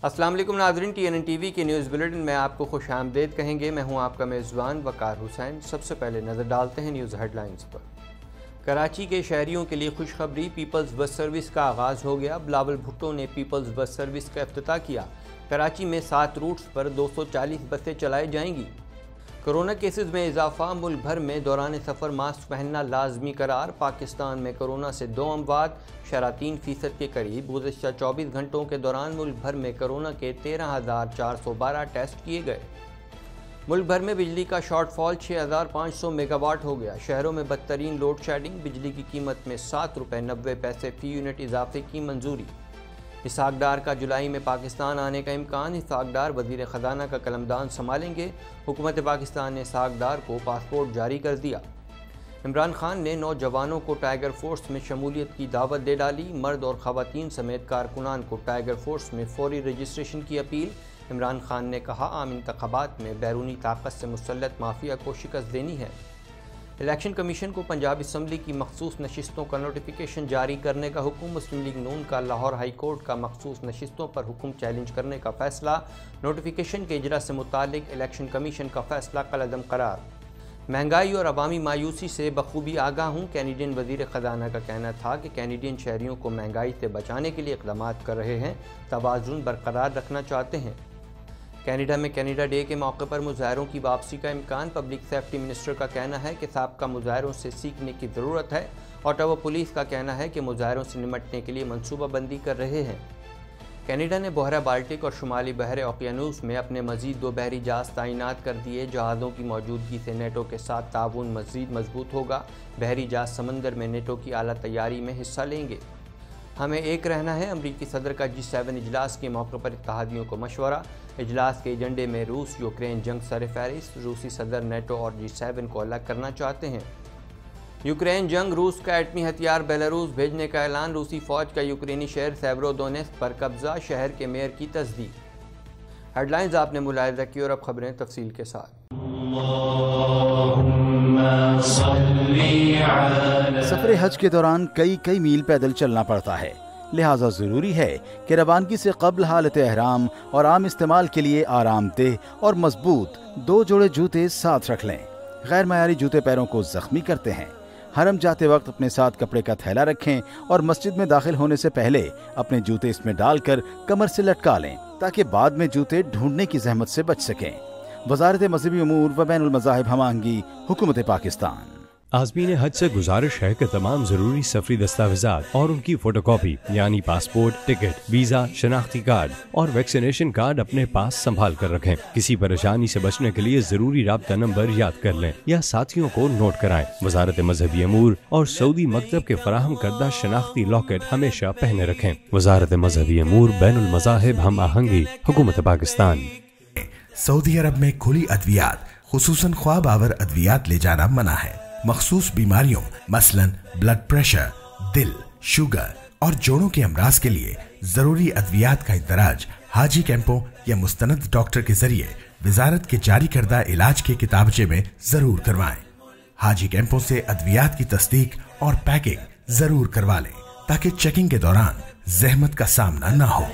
السلام علیکم ناظرین، TNN کے نیوز بلیٹن میں آپ کو خوش آمدید کہیں گے۔ میں ہوں آپ کا میزبان وقار حسین۔ سب سے پہلے نظر ڈالتے ہیں نیوز ہیڈ لائنز پر۔ کراچی کے شہریوں کے لیے خوشخبری، پیپلز بس سروس کا آغاز ہو گیا۔ بلاول بھٹو نے پیپلز بس سروس کا افتتاح کیا۔ کراچی میں 7 روٹس پر 240 بسیں چلائی جائیں گی۔ کرونا کیسز میں اضافہ، ملک بھر میں دوران سفر ماسک پہننا لازمی قرار۔ پاکستان میں کرونا سے 2 اموات، شرح 3% کے قریب۔ گزشتہ 24 گھنٹوں کے دوران ملک بھر میں کرونا کے 13,412 ٹیسٹ کیے گئے۔ ملک بھر میں بجلی کا شارٹ فال 6,500 میگا واٹ ہو گیا۔ شہروں میں بدترین لوڈ شیڈنگ، بجلی کی قیمت میں 7.90 روپے فی یونٹ اضافے کی منظوری۔ اسحاق ڈار کا جولائی میں پاکستان آنے کا امکان۔ اسحاق ڈار وزیر خزانہ کا قلمدان سنبھالیں گے۔ حکومت پاکستان نے اسحاق ڈار کو پاسپورٹ جاری کر دیا۔ عمران خان نے نوجوانوں کو ٹائیگر فورس میں شمولیت کی دعوت دے ڈالی۔ مرد اور خواتین سمیت کارکنان کو ٹائیگر فورس میں فوری رجسٹریشن کی اپیل۔ عمران خان نے کہا، عام انتخابات میں بیرونی طاقت سے مسلط مافیا کو شکست دینی ہے۔ الیکشن کمیشن کو پنجاب اسمبلی کی مخصوص نشستوں کا نوٹیفیکیشن جاری کرنے کا حکم۔ مسلم لیگ نون کا لاہور ہائی کورٹ کا مخصوص نشستوں پر حکم چیلنج کرنے کا فیصلہ۔ نوٹیفیکیشن کے اجرا سے متعلق الیکشن کمیشن کا فیصلہ کالعدم قرار۔ مہنگائی اور عوامی مایوسی سے بخوبی آگاہ ہوں، کینیڈین وزیر خزانہ کا کہنا تھا کہ کینیڈین شہریوں کو مہنگائی سے بچانے کے لیے اقدامات کر رہے ہیں، توازن برقرار رکھنا چاہتے ہیں۔ کینیڈا میں کینیڈا ڈے کے موقع پر مظاہروں کی واپسی کا امکان۔ پبلک سیفٹی منسٹر کا کہنا ہے کہ سابقہ مظاہروں سے سیکھنے کی ضرورت ہے۔ اوٹاوا پولیس کا کہنا ہے کہ مظاہروں سے نمٹنے کے لیے منصوبہ بندی کر رہے ہیں۔ کینیڈا نے بحیرہ بالٹک اور شمالی بحر اوقیانوس میں اپنے مزید 2 بحری جہاز تعینات کر دیے۔ جہازوں کی موجودگی سے نیٹو کے ساتھ تعاون مزید مضبوط ہوگا۔ بحری جہاز سمندر میں نیٹو کی اعلیٰ تیاری میں حصہ لیں گے۔ ہمیں ایک رہنا ہے، امریکی صدر کا G7 اجلاس کے موقع پر اتحادیوں کو مشورہ۔ اجلاس کے ایجنڈے میں روس یوکرین جنگ سر فہرست۔ روسی صدر نیٹو اور G7 کو الگ کرنا چاہتے ہیں۔ یوکرین جنگ، روس کا ایٹمی ہتھیار بیلاروس بھیجنے کا اعلان۔ روسی فوج کا یوکرینی شہر سیورو دونیتسک پر قبضہ، شہر کے میئر کی تصدیق۔ ہیڈ لائنز آپ نے ملاحظہ کی اور اب خبریں تفصیل کے ساتھ۔ سفر حج کے دوران کئی میل پیدل چلنا پڑتا ہے، لہٰذا ضروری ہے کہ روانگی سے قبل حالت احرام اور عام استعمال کے لیے آرام دہ اور مضبوط 2 جوڑے جوتے ساتھ رکھ لیں۔ غیر معیاری جوتے پیروں کو زخمی کرتے ہیں۔ حرم جاتے وقت اپنے ساتھ کپڑے کا تھیلا رکھیں اور مسجد میں داخل ہونے سے پہلے اپنے جوتے اس میں ڈال کر کمر سے لٹکا لیں تاکہ بعد میں جوتے ڈھونڈنے کی زحمت سے بچ سکیں۔ وزارت مذہبی امور و بین المذاہب ہم آہنگی، حکومت پاکستان۔ عازمین حج سے گزارش ہے کہ تمام ضروری سفری دستاویزات اور ان کی فوٹو کاپی یعنی پاسپورٹ، ٹکٹ، ویزا، شناختی کارڈ اور ویکسینیشن کارڈ اپنے پاس سنبھال کر رکھیں۔ کسی پریشانی سے بچنے کے لیے ضروری رابطہ نمبر یاد کر لیں یا ساتھیوں کو نوٹ کرائیں۔ وزارت مذہبی امور اور سعودی مکتب کے فراہم کردہ شناختی لاکٹ ہمیشہ پہنے رکھیں۔ وزارت مذہبی امور، بین المذاہب ہم آہنگی، حکومت پاکستان۔ سعودی عرب میں کھلی ادویات خصوصاً خواب آور ادویات لے جانا منع ہے۔ مخصوص بیماریوں مثلاً بلڈ پریشر، دل، شوگر اور جوڑوں کے امراض کے لیے ضروری ادویات کا اندراج حاجی کیمپوں یا مستند ڈاکٹر کے ذریعے وزارت کے جاری کردہ علاج کے کتابچے میں ضرور کروائیں۔ حاجی کیمپوں سے ادویات کی تصدیق اور پیکنگ ضرور کروا لیں تاکہ چیکنگ کے دوران زحمت کا سامنا نہ ہو۔